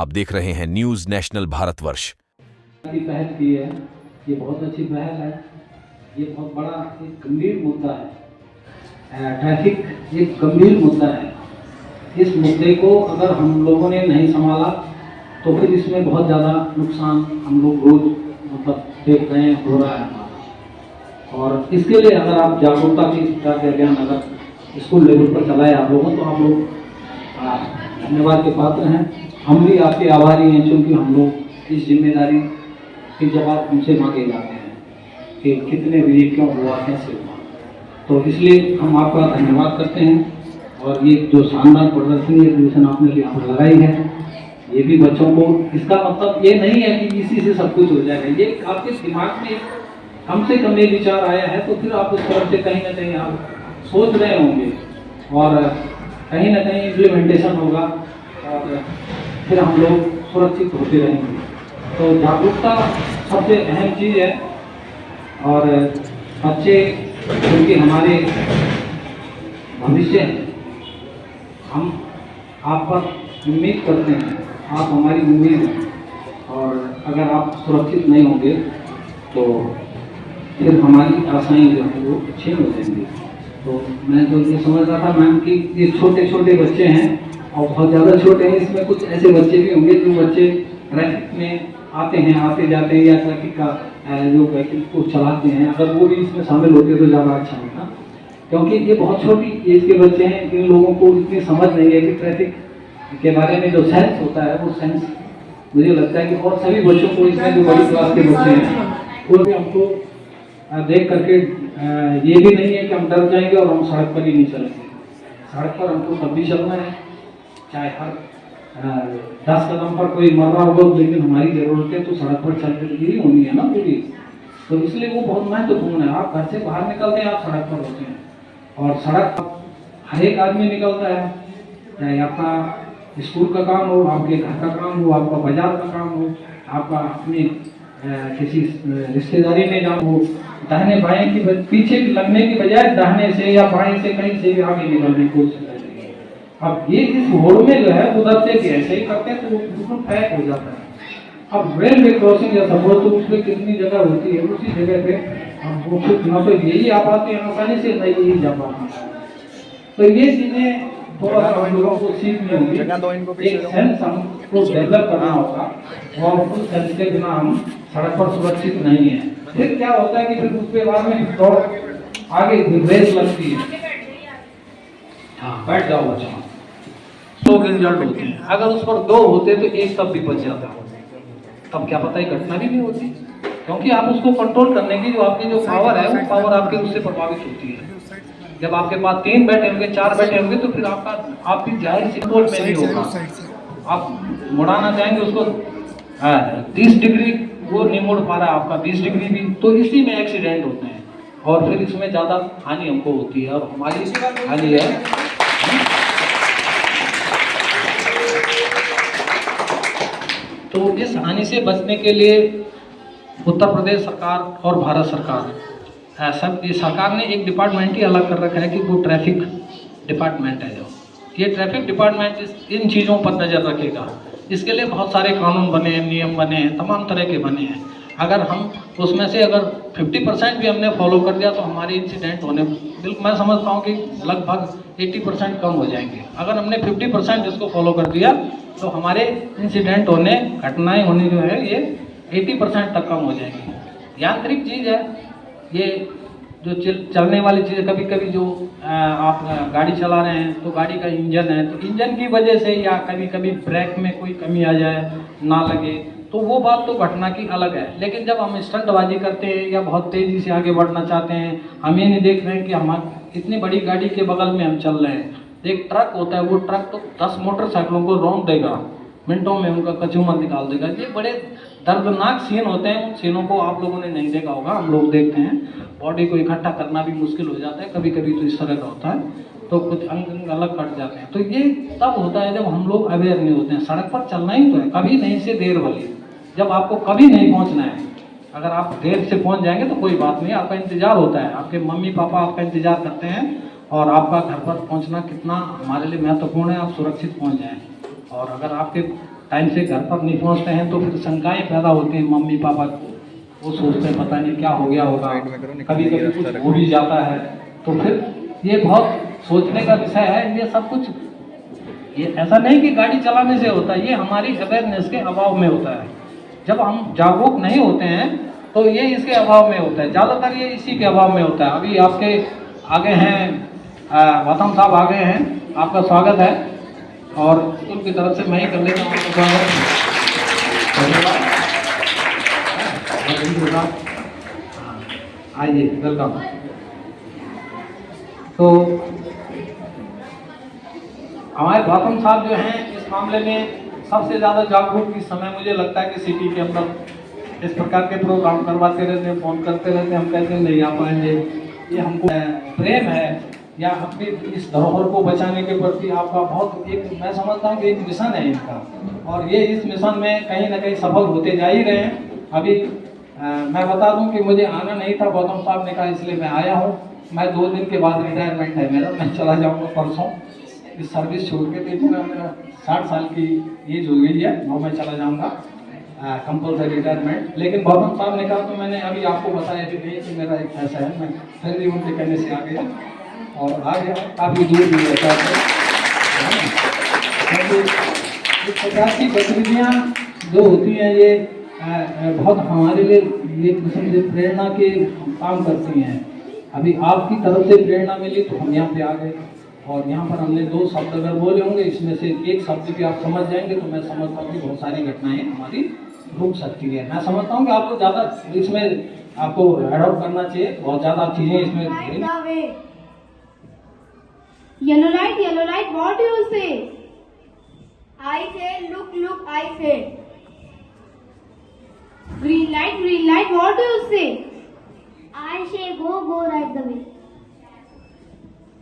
आप देख रहे हैं न्यूज नेशनल भारतवर्ष। की पहल की है, ये बहुत अच्छी पहल है। ये बहुत बड़ा एक गंभीर मुद्दा है। ट्रैफिक एक गंभीर मुद्दा है। इस मुद्दे को अगर हम लोगों ने नहीं संभाला तो फिर इसमें बहुत ज़्यादा नुकसान हम लोग रोज मतलब देख रहे हैं, हो रहा है हमारा। और इसके लिए अगर आप जागरूकता की शिक्षा के अभियान अगर स्कूल लेवल पर चलाए आप लोगों, तो आप लोग धन्यवाद के पात्र हैं। हम भी आपके आभारी हैं, क्योंकि हम लोग इस जिम्मेदारी के जवाब हमसे मांगे जाते हैं कि कितने बजे क्यों हुआ, कैसे हुआ। तो इसलिए हम आपका धन्यवाद करते हैं। और ये जो शानदार प्रदर्शनी एग्जीबिशन आपने यहाँ पर लगाई है, ये भी बच्चों को, इसका मतलब ये नहीं है कि इसी से सब कुछ हो जाएगा। ये आपके दिमाग में कम से कम ये विचार आया है, तो फिर आप उस तरफ से कहीं ना कहीं आप सोच रहे होंगे और कहीं ना कहीं इम्प्लीमेंटेशन होगा और फिर हम लोग सुरक्षित होते रहेंगे। तो जागरूकता सबसे अहम चीज़ है। और बच्चे क्योंकि हमारे भविष्य हैं, हम आप पर उम्मीद करते हैं, आप हमारी उम्मीद हैं। और अगर आप सुरक्षित नहीं होंगे तो फिर हमारी आशाएं जो है वो छीन हो जाएंगी। तो मैं तो ये समझ रहा था मैम कि ये छोटे छोटे बच्चे हैं और बहुत ज़्यादा छोटे हैं। इसमें कुछ ऐसे बच्चे भी होंगे जो बच्चे ट्रैफिक में आते हैं, आते जाते हैं, या ट्रैफिक का जो व्हीकल को चलाते हैं, अगर वो भी इसमें शामिल होते तो ज़्यादा अच्छा होता। क्योंकि ये बहुत छोटी एज के बच्चे हैं, इन लोगों को इतनी समझ नहीं है कि ट्रैफिक के बारे में जो सेंस होता है वो सेंस मुझे लगता है कि और सभी बच्चों को, इसमें जो बड़ी क्लास के बच्चे हैं वो भी हमको देख करके ये भी नहीं है कि हम डर जाएंगे और हम सड़क पर ही नहीं चलेंगे। सड़क पर हमको तब भी चलना है, चाहे हर 10 कदम पर कोई मर रहा होगा, लेकिन हमारी ज़रूरतें तो सड़क पर चल ही होनी है ना पूरी। तो इसलिए वो बहुत महत्वपूर्ण है। आप घर से बाहर निकलते हैं, आप सड़क पर होते हैं, और सड़क हर एक आदमी निकलता है, चाहे आपका स्कूल का काम हो, आपके घर का काम हो, आपका बाजार का काम हो, आपका अपने किसी रिश्तेदारी में जाना हो, दाहिने बाएं की पीछे लगने की बजाय दाहिने से या बाएं से कहीं से भी आगे निकलने की कोशिश करते हैं। अब ये इस होड़ में जो है उधर से भी ऐसे ही करते हैं तो वो बिल्कुल पैक हो जाता है। अब रेलवे क्रॉसिंग या सपोज तो उसमें कितनी जगह होती है, उसी जगह पे हम वो खुद ना तो यही आ पाते हैं आसानी से, नहीं यही जा पाते हैं। तो ये चीजें थोड़ा सा हम लोगों को सीखनी होगी। एक सेंस हमको डेवलप करना होगा, और उस सेंस के बिना हम सड़क पर सुरक्षित नहीं है। फिर क्या होता है कि फिर उसके बाद में दौड़ आगे रेस लगती है। हाँ, बैठ जाओ बच्चा। 100 रिजल्ट होते हैं, अगर उस पर 2 होते तो एक तब भी बच जाता, तब क्या पता है घटना भी नहीं होती। क्योंकि आप उसको कंट्रोल करने की जो आपकी जो पावर है, वो पावर आपके उससे प्रभावित होती है। जब आपके पास 3 बैठे होंगे, 4 बैठे होंगे, तो फिर आपकी जाहिर सी कंट्रोल में नहीं होगा। आप मुड़ाना चाहेंगे उसको 30 डिग्री, वो नहीं मुड़ पा रहा है आपका 20 डिग्री भी, तो इसी में एक्सीडेंट होते हैं और फिर इसमें ज़्यादा हानि हमको होती है और हमारी हानि है। तो इस हानि से बचने के लिए उत्तर प्रदेश सरकार और भारत सरकार सब सरकार ने एक डिपार्टमेंट ही अलग कर रखा है कि वो ट्रैफिक डिपार्टमेंट है। जो ये ट्रैफिक डिपार्टमेंट इन चीज़ों पर नज़र रखेगा। इसके लिए बहुत सारे कानून बने हैं, नियम बने हैं, तमाम तरह के बने हैं। अगर हम उसमें से अगर 50% भी हमने फॉलो कर दिया तो हमारे इंसिडेंट होने बिल्कुल मैं समझता हूँ कि लगभग 80% कम हो जाएंगे। अगर हमने 50% इसको फॉलो कर दिया तो हमारे इंसिडेंट होने, घटनाएं होने जो है ये 80% तक कम हो जाएंगी। यांत्रिक चीज़ है ये, जो चलने वाली चीज़ें। कभी कभी जो आप गाड़ी चला रहे हैं तो गाड़ी का इंजन है, तो इंजन की वजह से या कभी कभी ब्रेक में कोई कमी आ जाए, ना लगे, तो वो बात तो घटना की अलग है। लेकिन जब हम स्टंटबाजी करते हैं या बहुत तेज़ी से आगे बढ़ना चाहते हैं, हम ये नहीं देख रहे हैं कि हमारी इतनी बड़ी गाड़ी के बगल में हम चल रहे हैं। एक ट्रक होता है, वो ट्रक तो 10 मोटरसाइकिलों को रौंद देगा, मिनटों में उनका कचूमर निकाल देगा। ये बड़े दर्दनाक सीन होते हैं। उन सीनों को आप लोगों ने नहीं देखा होगा, हम लोग देखते हैं। बॉडी को इकट्ठा करना भी मुश्किल हो जाता है, कभी कभी तो इस तरह का होता है, तो कुछ अंग अलग कट जाते हैं। तो ये तब होता है जब हम लोग अवेयर नहीं होते हैं। सड़क पर चलना ही तो है, कभी नहीं से देर वाली। जब आपको कभी नहीं पहुंचना है, अगर आप देर से पहुंच जाएंगे तो कोई बात नहीं, आपका इंतजार होता है, आपके मम्मी पापा आपका इंतजार करते हैं, और आपका घर पर पहुंचना कितना हमारे लिए महत्वपूर्ण है, आप सुरक्षित पहुंच जाएं। और अगर आपके टाइम से घर पर नहीं पहुंचते हैं तो फिर शंकाएं पैदा होती हैं मम्मी पापा को। वो सोचते हैं पता नहीं क्या हो गया होगा, कभी कभी कुछ हो भी जाता है। तो फिर ये बहुत सोचने का विषय है। ये सब कुछ ये ऐसा नहीं कि गाड़ी चलाने से होता है, ये हमारी अवेयरनेस के अभाव में होता है। जब हम जागरूक नहीं होते हैं तो ये इसके अभाव में होता है, ज़्यादातर ये इसी के अभाव में होता है। अभी आपके आगे हैं वतन साहब आगे हैं, आपका स्वागत है और स्कूल की तरफ से मैं ही कर लेता हूँ आपका स्वागत। आइए, वेलकम। तो हमारे गौतम साहब जो हैं इस मामले में सबसे ज़्यादा जागरूक इस समय मुझे लगता है कि सिटी के अंदर इस प्रकार के प्रोग्राम करवाते रहते हैं, फ़ोन करते रहते हैं। हम कहते हैं नहीं आ पाएंगे। ये हमको प्रेम है या अपनी इस धरोहर को बचाने के प्रति आपका बहुत एक, मैं समझता हूँ कि एक मिशन है इनका, और ये इस मिशन में कहीं ना कहीं सफल होते जा ही रहे हैं। अभी मैं बता दूं कि मुझे आना नहीं था, गौतम साहब ने कहा इसलिए मैं आया हूं। मैं 2 दिन के बाद रिटायरमेंट है मेरा, मैं चला जाऊंगा परसों इस सर्विस छोड़ के। देखिए मेरा 60 साल की एज हो गई है, वो मैं चला जाऊंगा कंपल्सरी रिटायरमेंट। लेकिन गौतम साहब ने कहा तो मैंने अभी आपको बताया भी नहीं कि मेरा एक ऐसा है, मैं फिर भी उनके कहने से आ गया और आ गया। काफ़ी दूर भी रहता है। इस प्रकार की गतिविधियाँ जो होती हैं ये बहुत हमारे लिए एक किस्म से प्रेरणा के काम करती हैं। अभी आपकी तरफ से प्रेरणा मिली तो हम यहाँ पे आ गए, और यहाँ पर हमने 2 शब्द अगर बोले होंगे, इसमें से एक शब्द भी आप समझ जाएंगे तो मैं समझता हूँ कि बहुत सारी घटनाएं हमारी रुक सकती है। मैं समझता हूँ कि आपको ज़्यादा इसमें आपको एडॉप्ट करना चाहिए, बहुत ज़्यादा चीज़ें इसमें। Yellow light, what do you say? I say, look, I say. Green light, what do you say? I say go right the way.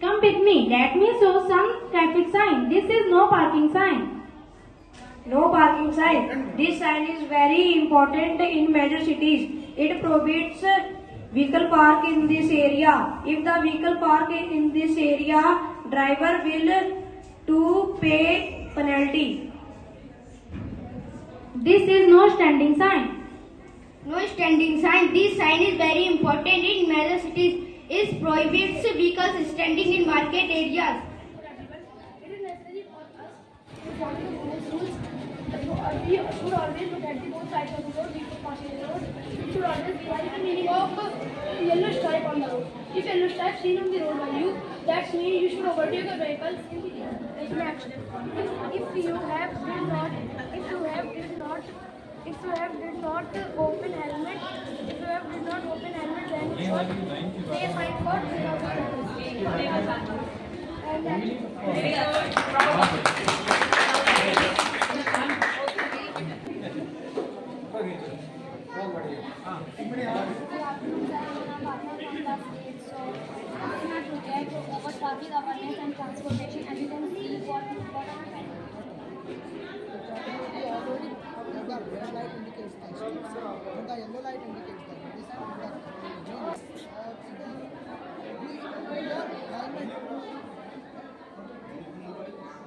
Come with me, let me show some traffic sign. This is no parking sign. No parking sign. This sign is very important in major cities. It prohibits vehicle park in this area. If the vehicle park in this area, driver will to pay penalty. This is no standing sign. No standing sign. This sign is very important in major cities. It prohibits vehicles standing in market areas. It is necessary for us to follow the rules. We should always look at the both sides of the road before crossing the road. We should always realize the meaning of yellow stripe on the road. If yellow stripe seen on the road by you, that means you should overtake the vehicles in the accident. If you have did not open helmet, then you should pay a fine for 3,000. And traffic awareness and transportation, and you can see what The red light indicates the stop, and the yellow light indicates the this and the green. We wear helmet.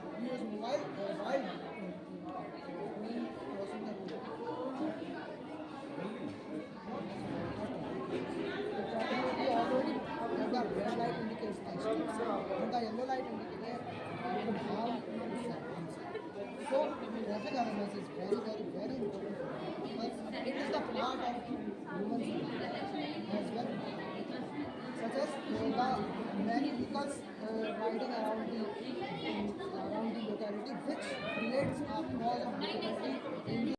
We use mobile while crossing the road. The red light indicates the stop, and the yellow light indicates harm. So traffic awareness is very important because it is the part of human society as well. Such as the many vehicles riding around the locality, which creates a cause of difficulty in